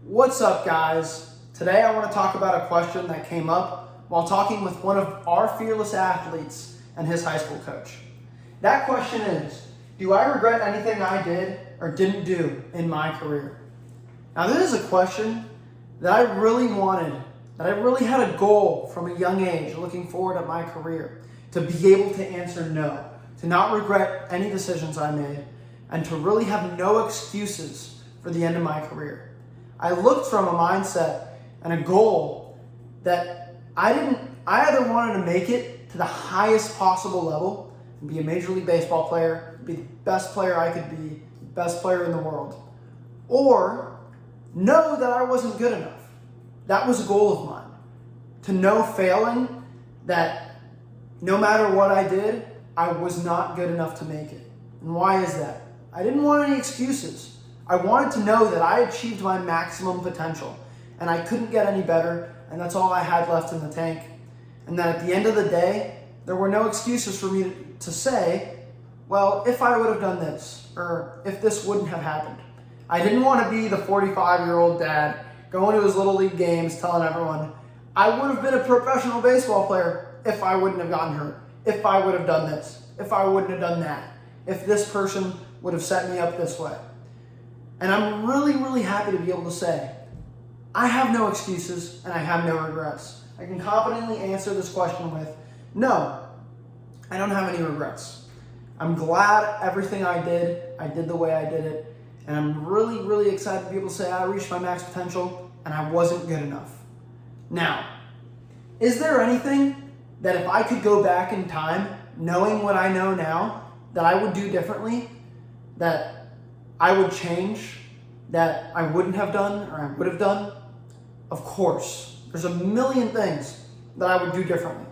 What's up, guys? Today I want to talk about a question that came up while talking with one of our fearless athletes and his high school coach. That question is, do I regret anything I did or didn't do in my career? Now, this is a question that I really wanted, that I really had a goal from a young age looking forward at my career, to be able to answer no, to not regret any decisions I made, and to really have no excuses for the end of my career. I looked from a mindset and a goal that I either wanted to make it to the highest possible level and be a Major League Baseball player, be the best player I could be, the best player in the world, or know that I wasn't good enough. That was a goal of mine. To know failing, that no matter what I did, I was not good enough to make it. And why is that? I didn't want any excuses. I wanted to know that I achieved my maximum potential and I couldn't get any better, and that's all I had left in the tank. And that at the end of the day, there were no excuses for me to say, well, if I would have done this, or if this wouldn't have happened. I didn't want to be the 45-year-old dad going to his little league games telling everyone, I would have been a professional baseball player if I wouldn't have gotten hurt, if I would have done this, if I wouldn't have done that, if this person would have set me up this way. And I'm really, really happy to be able to say, I have no excuses and I have no regrets. I can confidently answer this question with, no, I don't have any regrets. I'm glad everything I did the way I did it. And I'm really, really excited to be able to say I reached my max potential and I wasn't good enough. Now, is there anything that if I could go back in time, knowing what I know now, that I would do differently, that I would change, that I wouldn't have done or I would have done? Of course. There's a million things that I would do differently.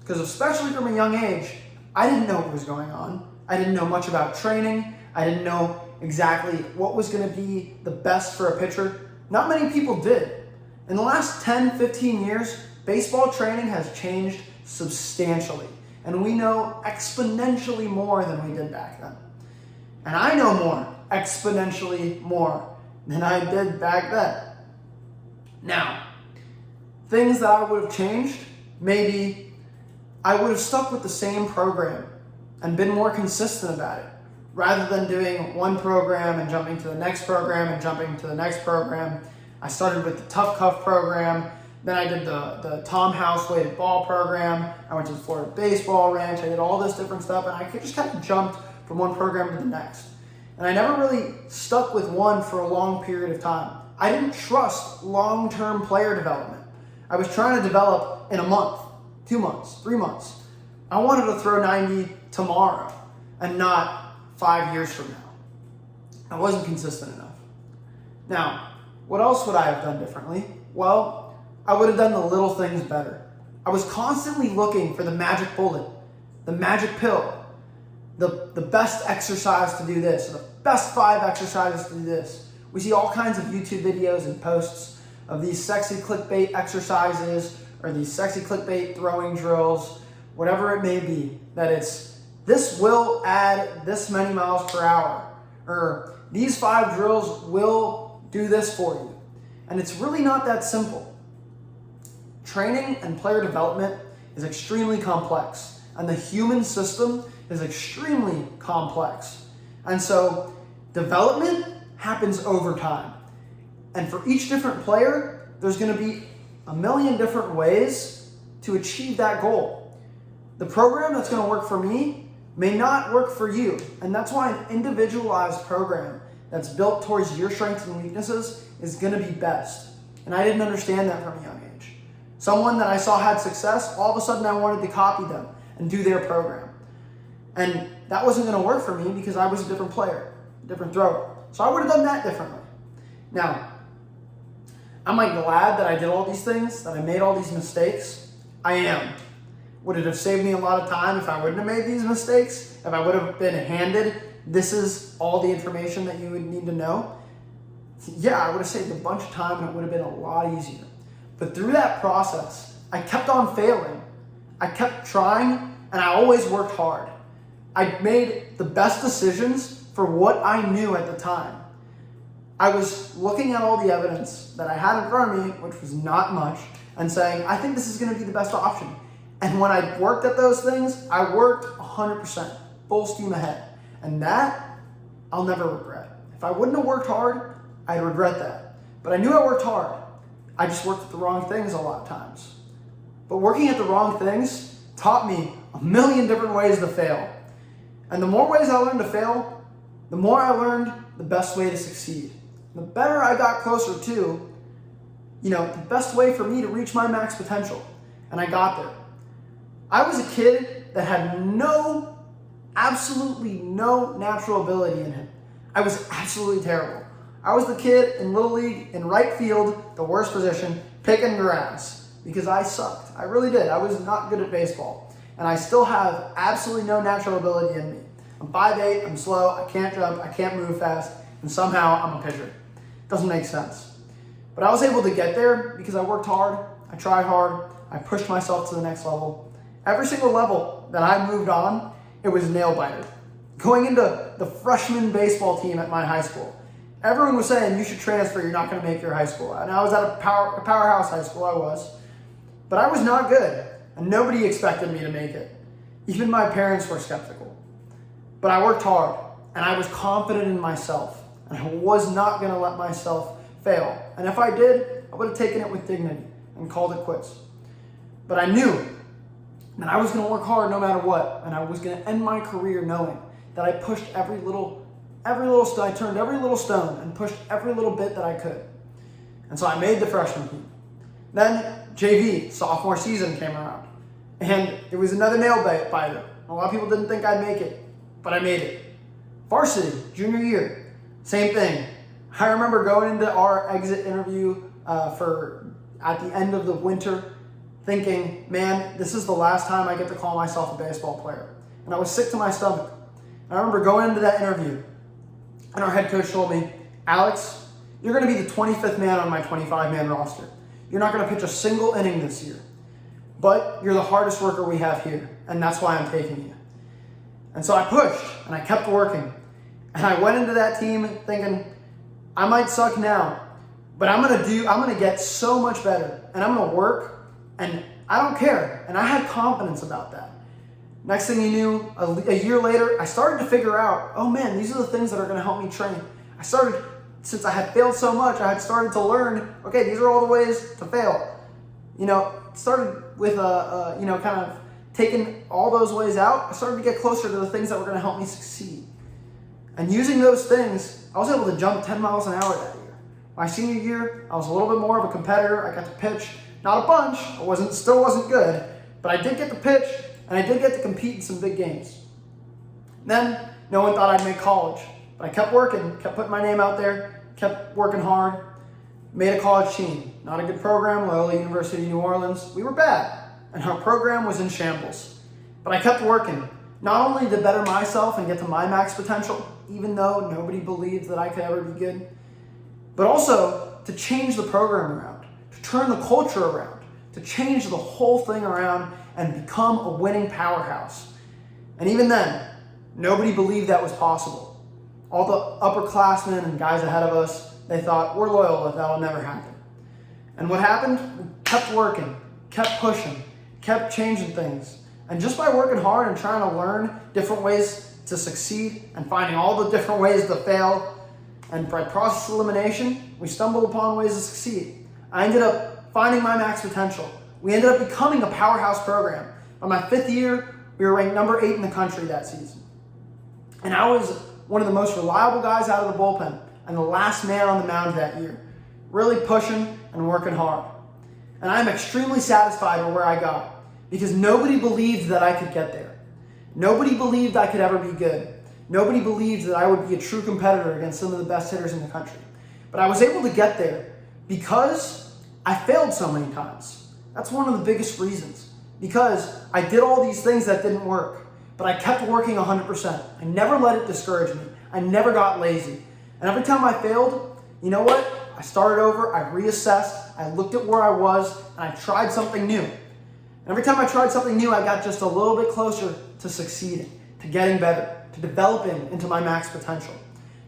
Because especially from a young age, I didn't know what was going on. I didn't know much about training. I didn't know exactly what was going to be the best for a pitcher. Not many people did. In the last 10, 15 years, baseball training has changed substantially. And we know exponentially more than we did back then. And I know more, exponentially more, than I did back then. Now, things that I would have changed, maybe I would have stuck with the same program and been more consistent about it, rather than doing one program and jumping to the next program and jumping to the next program. I started with the Tough Cuff program, then I did the Tom House weighted ball program, I went to the Florida Baseball Ranch, I did all this different stuff, and I just kind of jumped from one program to the next. And I never really stuck with one for a long period of time. I didn't trust long-term player development. I was trying to develop in a month, 2 months, 3 months. I wanted to throw 90 tomorrow and not 5 years from now. I wasn't consistent enough. Now, what else would I have done differently? Well, I would have done the little things better. I was constantly looking for the magic bullet, the magic pill, the best exercise to do this, or the best 5 exercises to do this. We see all kinds of YouTube videos and posts of these sexy clickbait exercises or these sexy clickbait throwing drills, whatever it may be, that it's, this will add this many miles per hour, or these 5 drills will do this for you. And it's really not that simple. Training and player development is extremely complex, and the human system is extremely complex. And so development happens over time. And for each different player, there's going to be a million different ways to achieve that goal. The program that's going to work for me may not work for you. And that's why an individualized program that's built towards your strengths and weaknesses is going to be best. And I didn't understand that from a young age. Someone that I saw had success, all of a sudden I wanted to copy them and do their program. And that wasn't going to work for me because I was a different player, a different thrower. So I would have done that differently. Now, am I glad that I did all these things, that I made all these mistakes? I am. Would it have saved me a lot of time if I wouldn't have made these mistakes? If I would have been handed, this is all the information that you would need to know? Yeah, I would have saved a bunch of time and it would have been a lot easier. But through that process, I kept on failing. I kept trying and I always worked hard. I made the best decisions for what I knew at the time. I was looking at all the evidence that I had in front of me, which was not much, and saying, I think this is going to be the best option. And when I worked at those things, I worked 100%, full steam ahead. And that, I'll never regret. If I wouldn't have worked hard, I'd regret that. But I knew I worked hard. I just worked at the wrong things a lot of times. But working at the wrong things taught me a million different ways to fail. And the more ways I learned to fail, the more I learned the best way to succeed. The better I got closer to, the best way for me to reach my max potential. And I got there. I was a kid that had absolutely no natural ability in him. I was absolutely terrible. I was the kid in Little League, in right field, the worst position, picking grass, because I sucked. I really did. I was not good at baseball. And I still have absolutely no natural ability in me. I'm 5'8", I'm slow, I can't jump, I can't move fast, and somehow I'm a pitcher. Doesn't make sense. But I was able to get there because I worked hard, I tried hard, I pushed myself to the next level. Every single level that I moved on, it was nail biter. Going into the freshman baseball team at my high school, everyone was saying, you should transfer, you're not going to make your high school. And I was at a powerhouse high school, I was. But I was not good, and nobody expected me to make it. Even my parents were skeptical. But I worked hard, and I was confident in myself, and I was not going to let myself fail. And if I did, I would have taken it with dignity and called it quits. But I knew that I was going to work hard no matter what, and I was going to end my career knowing that I pushed every little stone, I turned every little stone and pushed every little bit that I could. And so I made the freshman team. Then JV, sophomore season, came around, and it was another nail biter. A lot of people didn't think I'd make it, but I made it. Varsity, junior year, same thing. I remember going into our exit interview at the end of the winter, thinking, man, this is the last time I get to call myself a baseball player. And I was sick to my stomach. And I remember going into that interview, and our head coach told me, Alex, you're going to be the 25th man on my 25-man roster. You're not going to pitch a single inning this year. But you're the hardest worker we have here, and that's why I'm taking you. And so I pushed, and I kept working. And I went into that team thinking, I might suck now, but I'm going to get so much better, and I'm going to work, and I don't care. And I had confidence about that. Next thing you knew, a year later, I started to figure out, oh man, these are the things that are going to help me train. Since I had failed so much, I had started to learn, okay, these are all the ways to fail. Started with kind of taking all those ways out. I started to get closer to the things that were going to help me succeed. And using those things, I was able to jump 10 miles an hour that year. My senior year, I was a little bit more of a competitor. I got to pitch, not a bunch. Still wasn't good, but I did get to pitch, and I did get to compete in some big games. Then, no one thought I'd make college, but I kept working, kept putting my name out there, kept working hard, made a college team. Not a good program, Loyola University of New Orleans. We were bad, and our program was in shambles. But I kept working, not only to better myself and get to my max potential, even though nobody believed that I could ever be good, but also to change the program around, to turn the culture around, to change the whole thing around and become a winning powerhouse. And even then, nobody believed that was possible. All the upperclassmen and guys ahead of us, they thought, we're Loyola, that'll never happen. And what happened? We kept working, kept pushing, kept changing things. And just by working hard and trying to learn different ways to succeed and finding all the different ways to fail, and by process elimination, we stumbled upon ways to succeed. I ended up finding my max potential. We ended up becoming a powerhouse program. By my 5th year, we were ranked number 8 in the country that season. And I was one of the most reliable guys out of the bullpen and the last man on the mound that year, really pushing and working hard. And I'm extremely satisfied with where I got because nobody believed that I could get there. Nobody believed I could ever be good. Nobody believed that I would be a true competitor against some of the best hitters in the country. But I was able to get there because I failed so many times. That's one of the biggest reasons. Because I did all these things that didn't work, but I kept working 100%. I never let it discourage me. I never got lazy. And every time I failed, you know what? I started over, I reassessed, I looked at where I was, and I tried something new. And every time I tried something new, I got just a little bit closer to succeeding, to getting better, to developing into my max potential.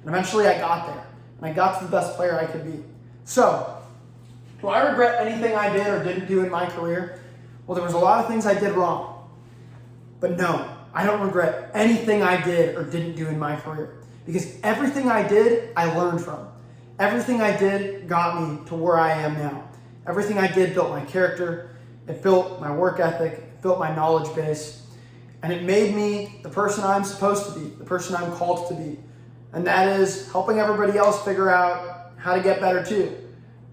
And eventually I got there. and I got to the best player I could be. So, do I regret anything I did or didn't do in my career? Well, there was a lot of things I did wrong. But no, I don't regret anything I did or didn't do in my career. Because everything I did, I learned from. Everything I did got me to where I am now. Everything I did built my character, it built my work ethic, it built my knowledge base, and it made me the person I'm supposed to be, the person I'm called to be. And that is helping everybody else figure out how to get better too,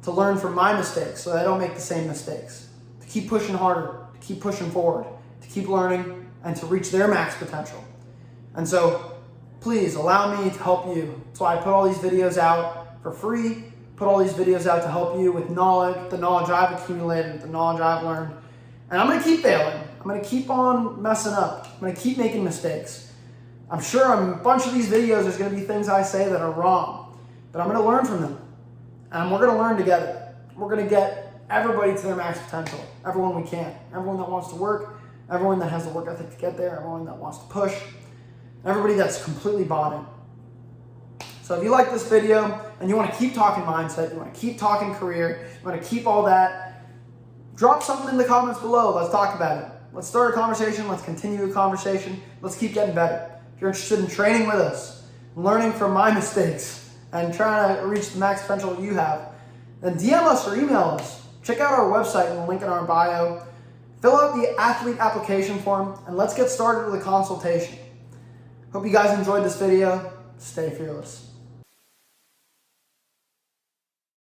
to learn from my mistakes so that I don't make the same mistakes, to keep pushing harder, to keep pushing forward, to keep learning, and to reach their max potential. And so, please allow me to help you. That's why I put all these videos out for free, put all these videos out to help you with knowledge, the knowledge I've accumulated, the knowledge I've learned. And I'm gonna keep failing. I'm gonna keep on messing up. I'm gonna keep making mistakes. I'm sure on a bunch of these videos there's gonna be things I say that are wrong, but I'm gonna learn from them. And we're gonna learn together. We're gonna get everybody to their max potential, everyone we can. Everyone that wants to work, everyone that has the work ethic to get there, everyone that wants to push, everybody that's completely bought in. So if you like this video and you want to keep talking mindset, you want to keep talking career, you want to keep all that, drop something in the comments below. Let's talk about it. Let's start a conversation. Let's continue a conversation. Let's keep getting better. If you're interested in training with us, learning from my mistakes, and trying to reach the max potential you have, then DM us or email us. Check out our website and the link in our bio. Fill out the athlete application form, and let's get started with a consultation. Hope you guys enjoyed this video. Stay fearless.